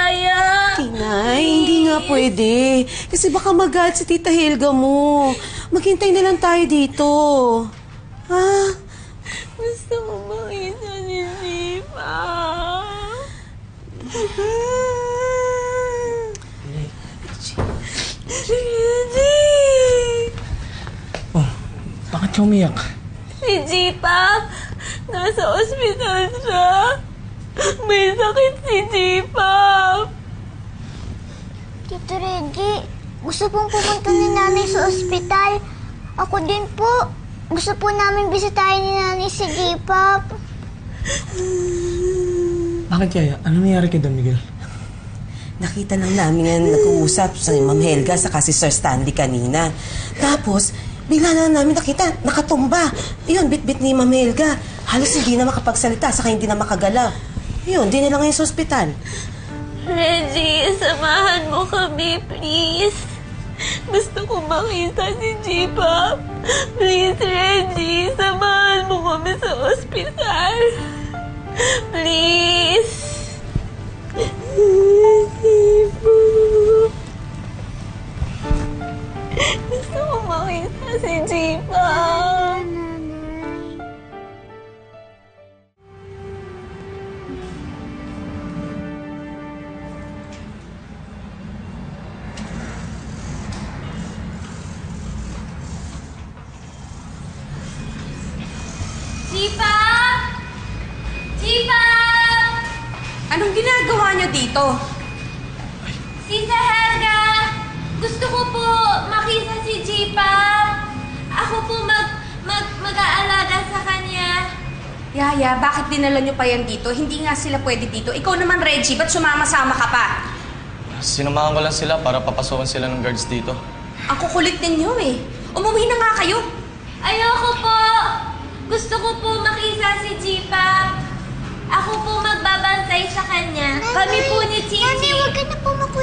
kaya. Tinay, hindi nga pwede. Kasi baka magalit si Tita Helga mo. Maghintay na lang tayo dito. Ha? Gusto ko makita si Zipa. Reggie! Oh, bakit ka umiyak? Si Zipa, nasa ospital siya. May sakit si Zipa. Tito Reggie, gusto pong pumunta ni Nanay sa ospital. Ako din po. Gusto po namin bisitahin ni Nanay si J-Pop. Bakit kaya? Ano nangyari kay Don Miguel? Nakita lang namin yan nag-uusap sa Ma'am Helga saka si Sir Stanley kanina. Tapos, bigla na namin nakita, nakatumba. Yun, bit-bit ni Ma'am Helga. Halos hindi na makapagsalita, saka hindi na makagalaw. Yun, di nila ngayon sa ospital. Reggie, samahan mo kami, please. Gusto ko makita si J-Pop. Please, Reggie, samahan mo kami sa ospital. Please. Gusto ko makita si J-Pop. J-Pop! J-Pop! Anong ginagawa niyo dito? Tita Helga! Gusto ko po makita si J-Pop. Ako po mag-aalaga sa kanya. Yaya, bakit dinala niyo pa yan dito? Hindi nga sila pwede dito. Ikaw naman, Reggie, ba't sumama-sama ka pa? Sinamahan ko lang sila para papasokan sila ng guards dito. Ang kukulit ninyo eh. Umuwi na nga kayo. Ayoko po. Gusto ko po makita si J-Pop. Ako po magbabantay sa kanya. Kami po ni Chichi. Nanay, huwag ka na po